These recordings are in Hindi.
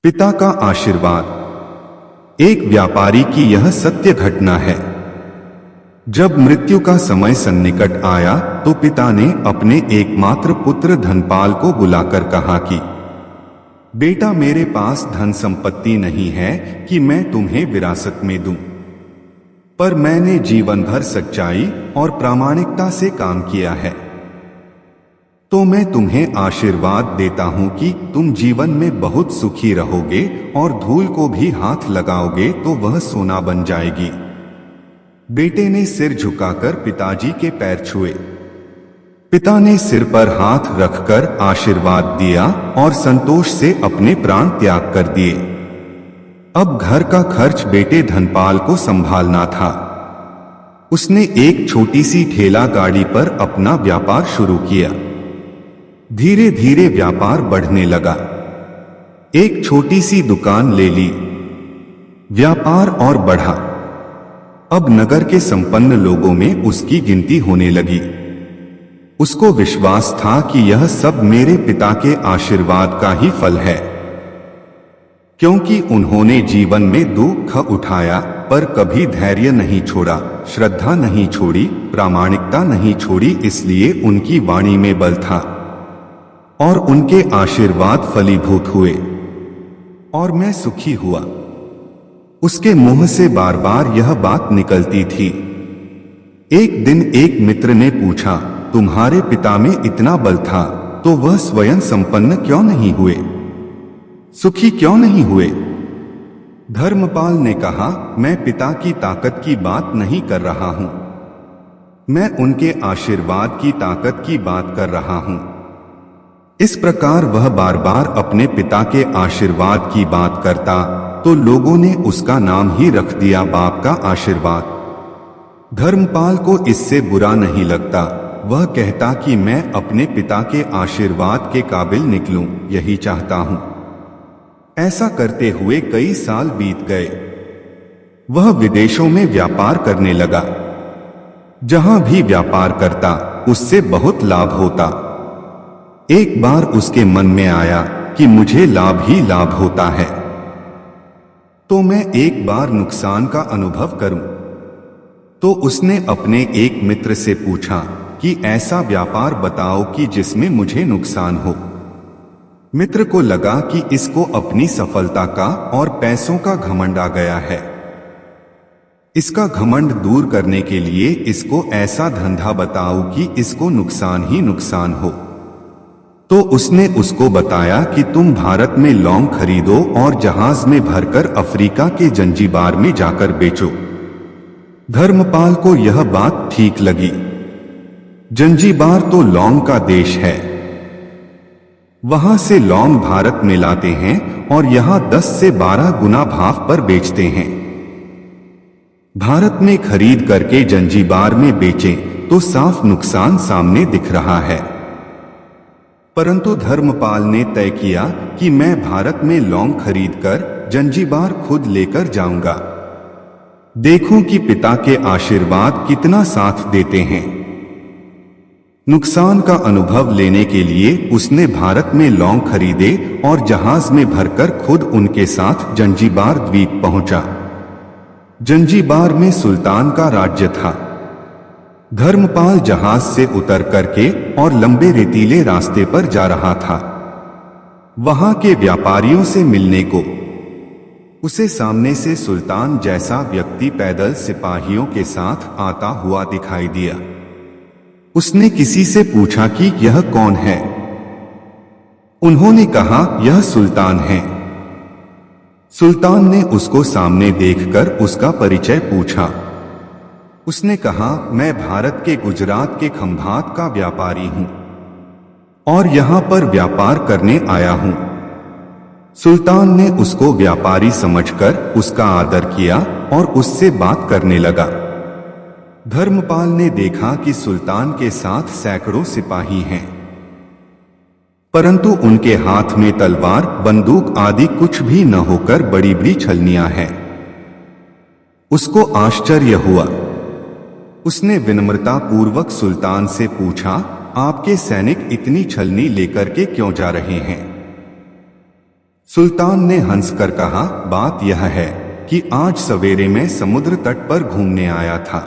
पिता का आशीर्वाद। एक व्यापारी की यह सत्य घटना है। जब मृत्यु का समय सन्निकट आया तो पिता ने अपने एकमात्र पुत्र धनपाल को बुलाकर कहा कि बेटा, मेरे पास धन संपत्ति नहीं है कि मैं तुम्हें विरासत में दूं, पर मैंने जीवन भर सच्चाई और प्रामाणिकता से काम किया है, तो मैं तुम्हें आशीर्वाद देता हूं कि तुम जीवन में बहुत सुखी रहोगे और धूल को भी हाथ लगाओगे तो वह सोना बन जाएगी। बेटे ने सिर झुकाकर पिताजी के पैर छुए। पिता ने सिर पर हाथ रखकर आशीर्वाद दिया और संतोष से अपने प्राण त्याग कर दिए। अब घर का खर्च बेटे धनपाल को संभालना था। उसने एक छोटी सी ठेला गाड़ी पर अपना व्यापार शुरू किया। धीरे धीरे व्यापार बढ़ने लगा। एक छोटी सी दुकान ले ली। व्यापार और बढ़ा। अब नगर के संपन्न लोगों में उसकी गिनती होने लगी। उसको विश्वास था कि यह सब मेरे पिता के आशीर्वाद का ही फल है, क्योंकि उन्होंने जीवन में दुख उठाया पर कभी धैर्य नहीं छोड़ा, श्रद्धा नहीं छोड़ी, प्रामाणिकता नहीं छोड़ी। इसलिए उनकी वाणी में बल था और उनके आशीर्वाद फलीभूत हुए और मैं सुखी हुआ। उसके मुंह से बार बार यह बात निकलती थी। एक दिन एक मित्र ने पूछा, तुम्हारे पिता में इतना बल था तो वह स्वयं संपन्न क्यों नहीं हुए, सुखी क्यों नहीं हुए? धर्मपाल ने कहा, मैं पिता की ताकत की बात नहीं कर रहा हूं, मैं उनके आशीर्वाद की ताकत की बात कर रहा हूं। इस प्रकार वह बार बार अपने पिता के आशीर्वाद की बात करता तो लोगों ने उसका नाम ही रख दिया बाप का आशीर्वाद। धर्मपाल को इससे बुरा नहीं लगता। वह कहता कि मैं अपने पिता के आशीर्वाद के काबिल निकलूं, यही चाहता हूं। ऐसा करते हुए कई साल बीत गए। वह विदेशों में व्यापार करने लगा। जहां भी व्यापार करता उससे बहुत लाभ होता। एक बार उसके मन में आया कि मुझे लाभ ही लाभ होता है, तो मैं एक बार नुकसान का अनुभव करूं। तो उसने अपने एक मित्र से पूछा कि ऐसा व्यापार बताओ कि जिसमें मुझे नुकसान हो। मित्र को लगा कि इसको अपनी सफलता का और पैसों का घमंड आ गया है। इसका घमंड दूर करने के लिए इसको ऐसा धंधा बताओ कि इसको नुकसान ही नुकसान हो। तो उसने उसको बताया कि तुम भारत में लौंग खरीदो और जहाज में भरकर अफ्रीका के जंजीबार में जाकर बेचो। धर्मपाल को यह बात ठीक लगी। जंजीबार तो लौंग का देश है। वहां से लौंग भारत में लाते हैं और यहां 10 से 12 गुना भाव पर बेचते हैं। भारत में खरीद करके जंजीबार में बेचें तो साफ नुकसान सामने दिख रहा है। परंतु धर्मपाल ने तय किया कि मैं भारत में लौंग खरीदकर जंजीबार खुद लेकर जाऊंगा। देखूं कि पिता के आशीर्वाद कितना साथ देते हैं। नुकसान का अनुभव लेने के लिए उसने भारत में लौंग खरीदे और जहाज में भरकर खुद उनके साथ जंजीबार द्वीप पहुंचा। जंजीबार में सुल्तान का राज्य था। धर्मपाल जहाज से उतर करके और लंबे रेतीले रास्ते पर जा रहा था। वहां के व्यापारियों से मिलने को उसे सामने से सुल्तान जैसा व्यक्ति पैदल सिपाहियों के साथ आता हुआ दिखाई दिया। उसने किसी से पूछा कि यह कौन है? उन्होंने कहा, यह सुल्तान है। सुल्तान ने उसको सामने देखकर उसका परिचय पूछा। उसने कहा, मैं भारत के गुजरात के खंभात का व्यापारी हूं और यहां पर व्यापार करने आया हूं। सुल्तान ने उसको व्यापारी समझकर उसका आदर किया और उससे बात करने लगा। धर्मपाल ने देखा कि सुल्तान के साथ सैकड़ों सिपाही हैं, परंतु उनके हाथ में तलवार, बंदूक आदि कुछ भी न होकर बड़ी बड़ी छलनियां हैं। उसको आश्चर्य हुआ। उसने विनम्रता पूर्वक सुल्तान से पूछा, आपके सैनिक इतनी छलनी लेकर के क्यों जा रहे हैं? सुल्तान ने हंसकर कहा, बात यह है कि आज सवेरे मैं समुद्र तट पर घूमने आया था।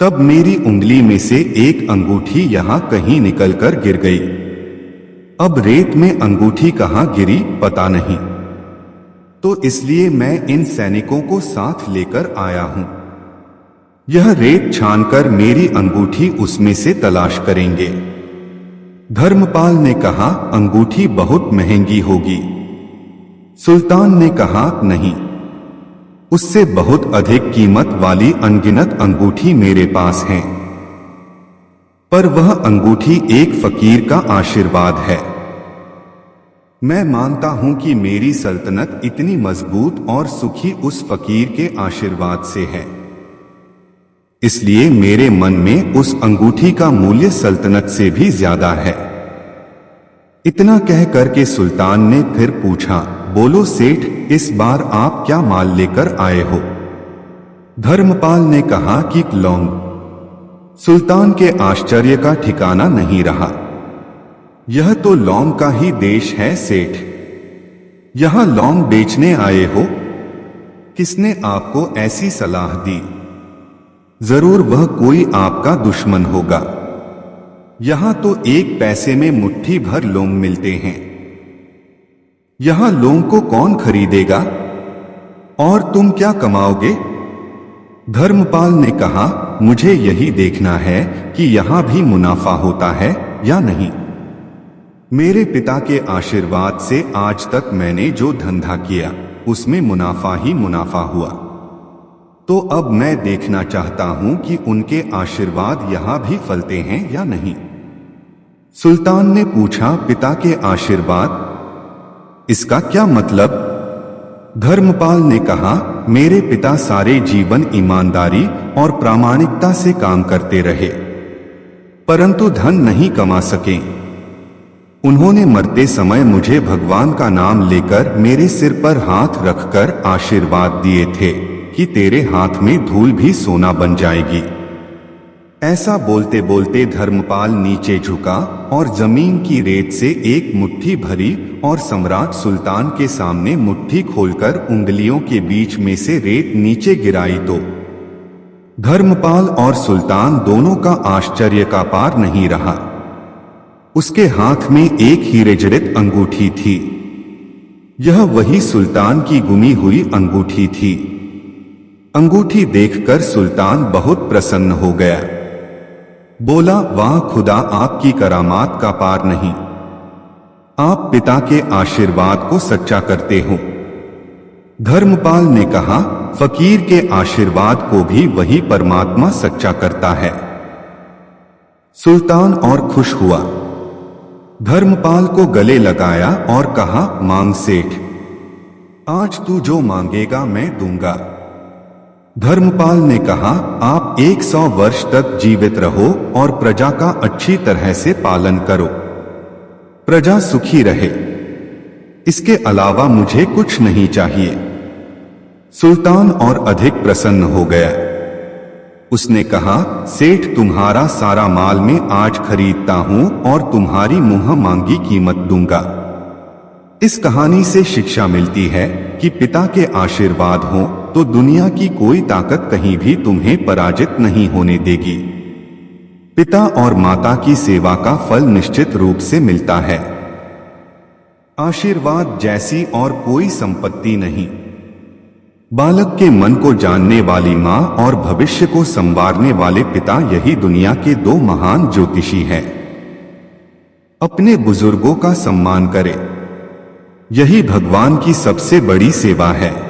तब मेरी उंगली में से एक अंगूठी यहां कहीं निकलकर गिर गई। अब रेत में अंगूठी कहां गिरी पता नहीं, तो इसलिए मैं इन सैनिकों को साथ लेकर आया हूं। यह रेत छानकर मेरी अंगूठी उसमें से तलाश करेंगे। धर्मपाल ने कहा, अंगूठी बहुत महंगी होगी। सुल्तान ने कहा, नहीं, उससे बहुत अधिक कीमत वाली अनगिनत अंगूठी मेरे पास हैं। पर वह अंगूठी एक फकीर का आशीर्वाद है। मैं मानता हूं कि मेरी सल्तनत इतनी मजबूत और सुखी उस फकीर के आशीर्वाद से है। इसलिए मेरे मन में उस अंगूठी का मूल्य सल्तनत से भी ज्यादा है। इतना कह करके सुल्तान ने फिर पूछा, बोलो सेठ, इस बार आप क्या माल लेकर आए हो? धर्मपाल ने कहा कि लौंग। सुल्तान के आश्चर्य का ठिकाना नहीं रहा। यह तो लौंग का ही देश है सेठ। यहां लौंग बेचने आए हो? किसने आपको ऐसी सलाह दी? जरूर वह कोई आपका दुश्मन होगा। यहां तो एक पैसे में मुट्ठी भर लौंग मिलते हैं। यहां लौंग को कौन खरीदेगा? और तुम क्या कमाओगे? धर्मपाल ने कहा, मुझे यही देखना है कि यहां भी मुनाफा होता है या नहीं। मेरे पिता के आशीर्वाद से आज तक मैंने जो धंधा किया उसमें मुनाफा ही मुनाफा हुआ। तो अब मैं देखना चाहता हूं कि उनके आशीर्वाद यहां भी फलते हैं या नहीं। सुल्तान ने पूछा, पिता के आशीर्वाद? इसका क्या मतलब? धर्मपाल ने कहा, मेरे पिता सारे जीवन ईमानदारी और प्रामाणिकता से काम करते रहे, परंतु धन नहीं कमा सके। उन्होंने मरते समय मुझे भगवान का नाम लेकर मेरे सिर पर हाथ रखकर आशीर्वाद दिए थे कि तेरे हाथ में धूल भी सोना बन जाएगी। ऐसा बोलते बोलते धर्मपाल नीचे झुका और जमीन की रेत से एक मुट्ठी भरी और सम्राट सुल्तान के सामने मुट्ठी खोलकर उंगलियों के बीच में से रेत नीचे गिराई तो धर्मपाल और सुल्तान दोनों का आश्चर्य का पार नहीं रहा। उसके हाथ में एक हीरे जड़ित अंगूठी थी। यह वही सुल्तान की गुमी हुई अंगूठी थी। अंगूठी देखकर सुल्तान बहुत प्रसन्न हो गया। बोला, वाह खुदा, आपकी करामात का पार नहीं। आप पिता के आशीर्वाद को सच्चा करते हो। धर्मपाल ने कहा, फकीर के आशीर्वाद को भी वही परमात्मा सच्चा करता है। सुल्तान और खुश हुआ। धर्मपाल को गले लगाया और कहा, मांग सेठ, आज तू जो मांगेगा मैं दूंगा। धर्मपाल ने कहा, आप 100 वर्ष तक जीवित रहो और प्रजा का अच्छी तरह से पालन करो, प्रजा सुखी रहे। इसके अलावा मुझे कुछ नहीं चाहिए। सुल्तान और अधिक प्रसन्न हो गया। उसने कहा, सेठ, तुम्हारा सारा माल मैं आज खरीदता हूं और तुम्हारी मुंह मांगी कीमत दूंगा। इस कहानी से शिक्षा मिलती है कि पिता के आशीर्वाद हो तो दुनिया की कोई ताकत कहीं भी तुम्हें पराजित नहीं होने देगी। पिता और माता की सेवा का फल निश्चित रूप से मिलता है। आशीर्वाद जैसी और कोई संपत्ति नहीं। बालक के मन को जानने वाली माँ और भविष्य को संवारने वाले पिता, यही दुनिया के 2 महान ज्योतिषी हैं। अपने बुजुर्गों का सम्मान करें, यही भगवान की सबसे बड़ी सेवा है।